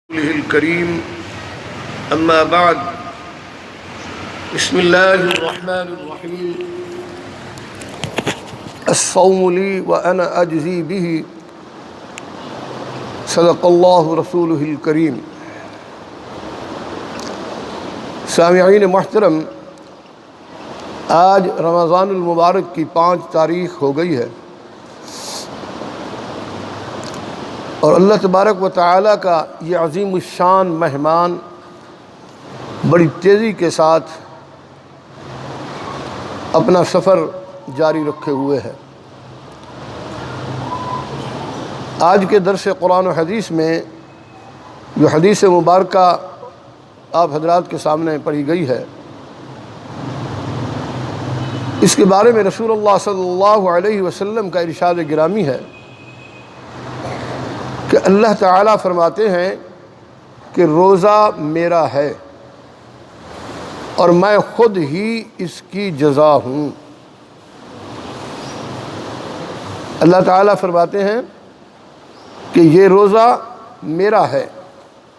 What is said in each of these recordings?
الكريم أما بعد بسم الله الرحمن الرحيم الصوم لي وأنا أجزي به صدق الله رسوله الكريم. سامعین محترم، آج رمضان المبارک کی 5 تاریخ ہو گئی ہے اور اللہ تبارک و تعالیٰ کا یہ عظیم الشان مہمان بڑی تیزی کے ساتھ اپنا سفر جاری رکھے ہوئے ہے۔ آج کے درس قرآن و حدیث میں جو حدیث مبارکہ آپ حضرات کے سامنے پڑھی گئی ہے، اس کے بارے میں رسول اللہ صلی اللہ علیہ وسلم کا ارشاد گرامی ہے کہ اللہ تعالیٰ فرماتے ہیں کہ روزہ میرا ہے اور میں خود ہی اس کی جزا ہوں۔ اللہ تعالیٰ فرماتے ہیں کہ یہ روزہ میرا ہے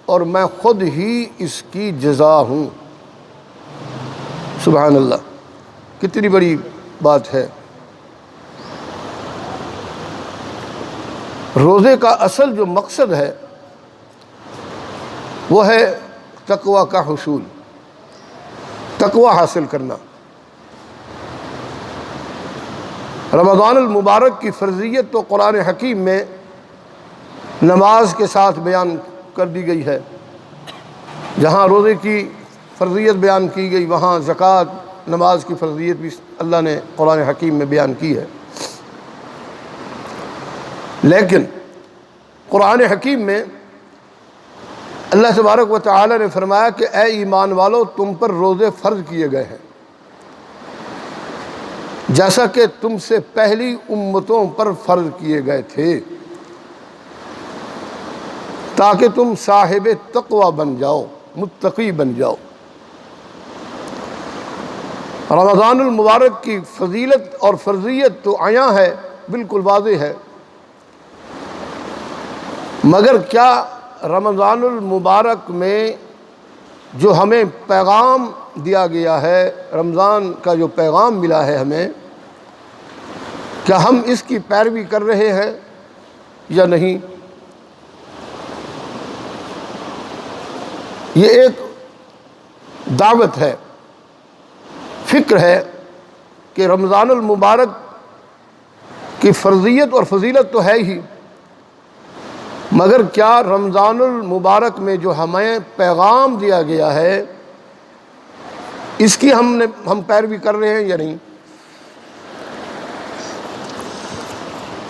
اور میں خود ہی اس کی جزا ہوں۔ سبحان اللہ، کتنی بڑی بات ہے۔ روزے کا اصل جو مقصد ہے وہ ہے تقوی کا حصول، تقوی حاصل کرنا۔ رمضان المبارک کی فرضیت تو قرآن حکیم میں نماز کے ساتھ بیان کر دی گئی ہے۔ جہاں روزے کی فرضیت بیان کی گئی، وہاں زکوٰۃ، نماز کی فرضیت بھی اللہ نے قرآن حکیم میں بیان کی ہے۔ لیکن قرآن حکیم میں اللہ تبارک و تعالی نے فرمایا کہ اے ایمان والو، تم پر روزے فرض کیے گئے ہیں جیسا کہ تم سے پہلی امتوں پر فرض کیے گئے تھے، تاکہ تم صاحب تقوی بن جاؤ، متقی بن جاؤ۔ رمضان المبارک کی فضیلت اور فرضیت تو عیاں ہے، بالکل واضح ہے، مگر کیا رمضان المبارک میں جو ہمیں پیغام دیا گیا ہے، رمضان کا جو پیغام ملا ہے ہمیں، کیا ہم اس کی پیروی کر رہے ہیں یا نہیں؟ یہ ایک دعوت ہے، فکر ہے کہ رمضان المبارک کی فرضیت اور فضیلت تو ہے ہی، مگر کیا رمضان المبارک میں جو ہمیں پیغام دیا گیا ہے اس کی ہم پیروی کر رہے ہیں یا نہیں؟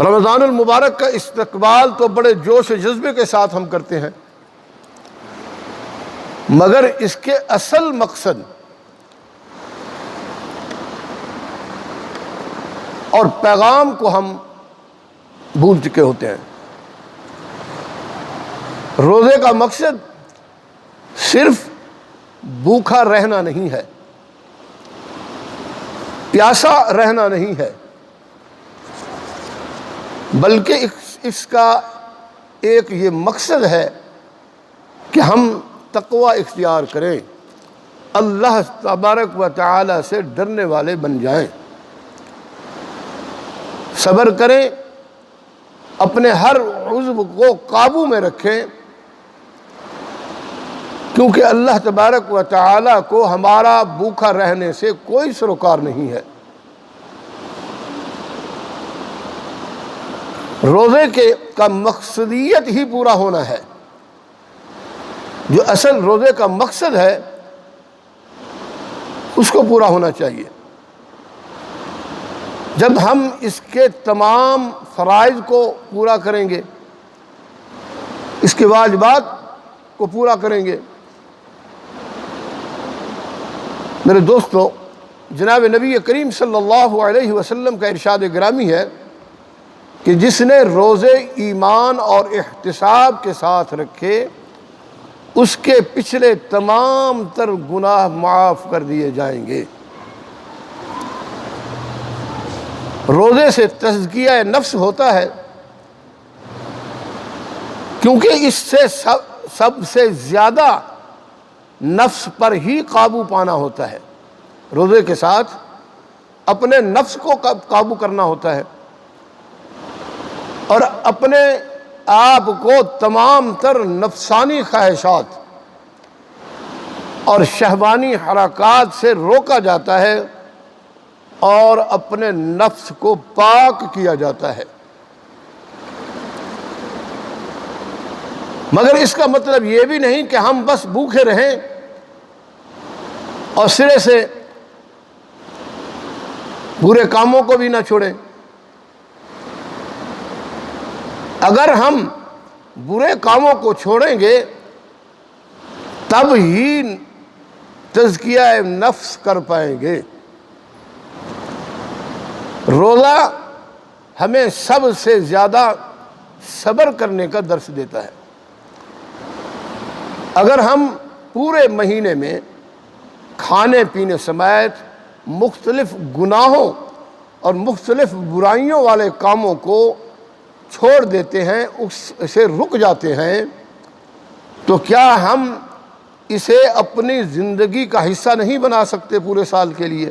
رمضان المبارک کا استقبال تو بڑے جوش و جذبے کے ساتھ ہم کرتے ہیں، مگر اس کے اصل مقصد اور پیغام کو ہم بھول چکے ہوتے ہیں۔ روزے کا مقصد صرف بھوکا رہنا نہیں ہے، پیاسا رہنا نہیں ہے، بلکہ اس کا ایک یہ مقصد ہے کہ ہم تقوی اختیار کریں، اللہ تبارک و تعالی سے ڈرنے والے بن جائیں، صبر کریں، اپنے ہر عضو کو قابو میں رکھیں، کیونکہ اللہ تبارک و تعالی کو ہمارا بھوکا رہنے سے کوئی سروکار نہیں ہے۔ روزے کا مقصدیت ہی پورا ہونا ہے، جو اصل روزے کا مقصد ہے اس کو پورا ہونا چاہیے۔ جب ہم اس کے تمام فرائض کو پورا کریں گے، اس کے واجبات کو پورا کریں گے، میرے دوستو، جناب نبی کریم صلی اللہ علیہ وسلم کا ارشاد گرامی ہے کہ جس نے روزے ایمان اور احتساب کے ساتھ رکھے، اس کے پچھلے تمام تر گناہ معاف کر دیے جائیں گے۔ روزے سے تزکیہ نفس ہوتا ہے، کیونکہ اس سے سب سے زیادہ نفس پر ہی قابو پانا ہوتا ہے، روزے کے ساتھ اپنے نفس کو قابو کرنا ہوتا ہے اور اپنے آپ کو تمام تر نفسانی خواہشات اور شہوانی حرکات سے روکا جاتا ہے اور اپنے نفس کو پاک کیا جاتا ہے۔ مگر اس کا مطلب یہ بھی نہیں کہ ہم بس بھوکے رہیں اور سرے سے برے کاموں کو بھی نہ چھوڑیں۔ اگر ہم برے کاموں کو چھوڑیں گے تب ہی تزکیہ نفس کر پائیں گے۔ روزہ ہمیں سب سے زیادہ صبر کرنے کا درس دیتا ہے۔ اگر ہم پورے مہینے میں کھانے پینے سمیت مختلف گناہوں اور مختلف برائیوں والے کاموں کو چھوڑ دیتے ہیں، اس سے رک جاتے ہیں، تو کیا ہم اسے اپنی زندگی کا حصہ نہیں بنا سکتے پورے سال کے لیے؟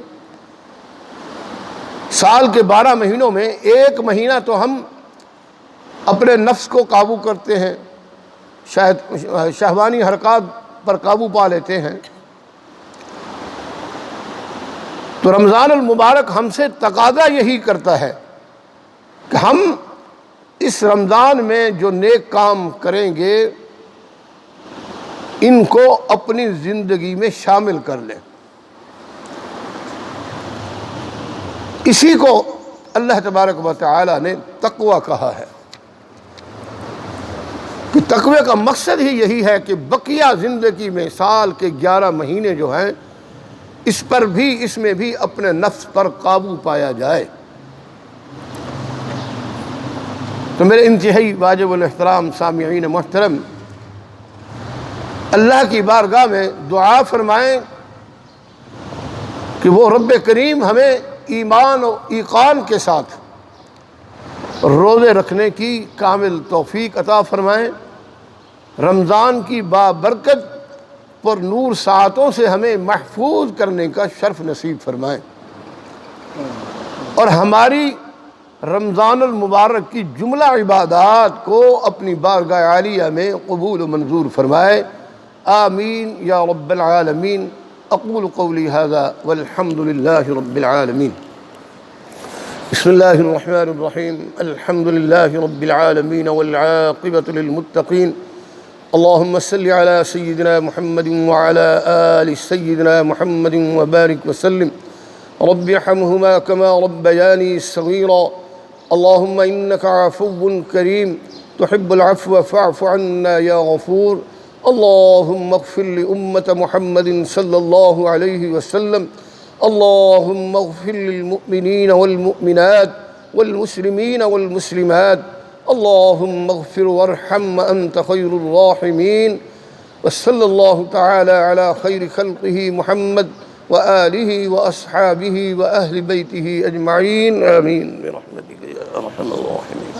سال کے 12 مہینوں میں ایک مہینہ تو ہم اپنے نفس کو قابو کرتے ہیں، شاید شہوانی حرکات پر قابو پا لیتے ہیں، تو رمضان المبارک ہم سے تقاضا یہی کرتا ہے کہ ہم اس رمضان میں جو نیک کام کریں گے ان کو اپنی زندگی میں شامل کر لیں۔ اسی کو اللہ تبارک و تعالی نے تقوی کہا ہے کہ تقوی کا مقصد ہی یہی ہے کہ بقیہ زندگی میں سال کے 11 مہینے جو ہیں اس میں بھی اپنے نفس پر قابو پایا جائے۔ تو میرے انتہائی واجب الاحترام سامعین محترم، اللہ کی بارگاہ میں دعا فرمائیں کہ وہ رب کریم ہمیں ایمان و ایقان کے ساتھ روزے رکھنے کی کامل توفیق عطا فرمائیں، رمضان کی بابرکت پر نور ساعتوں سے ہمیں محفوظ کرنے کا شرف نصیب فرمائیں، اور ہماری رمضان المبارک کی جملہ عبادات کو اپنی بارگاہ عالیہ میں قبول و منظور فرمائے۔ آمین یا رب العالمین۔ اقول قولی ھذا والحمد للہ رب العالمین۔ بسم اللہ الرحمن الرحیم۔ الحمد للہ رب العالمین والعاقبۃ للمتقین۔ اللہم صل علی سیدنا محمد وعلی آل سیدنا محمد وبارک وسلم۔ رب ارحمہما کما ربیانی صغیرا۔ اللہم انک عفو کریم تحب العفو فاعف عنا یا غفور۔ اللہم اغفر لأمة محمد صلی اللہ علیہ وسلم۔ اللہم اغفر للمؤمنین والمؤمنات والمسلمین والمسلمات۔ اللہم اغفر وارحم انت خیر الراحمین۔ وصلی اللہ تعالی علی خیر خلقہ محمد وآلہ واصحابہ واہل بیتہ اجمعین، آمین برحمتک یا ارحم الراحمین۔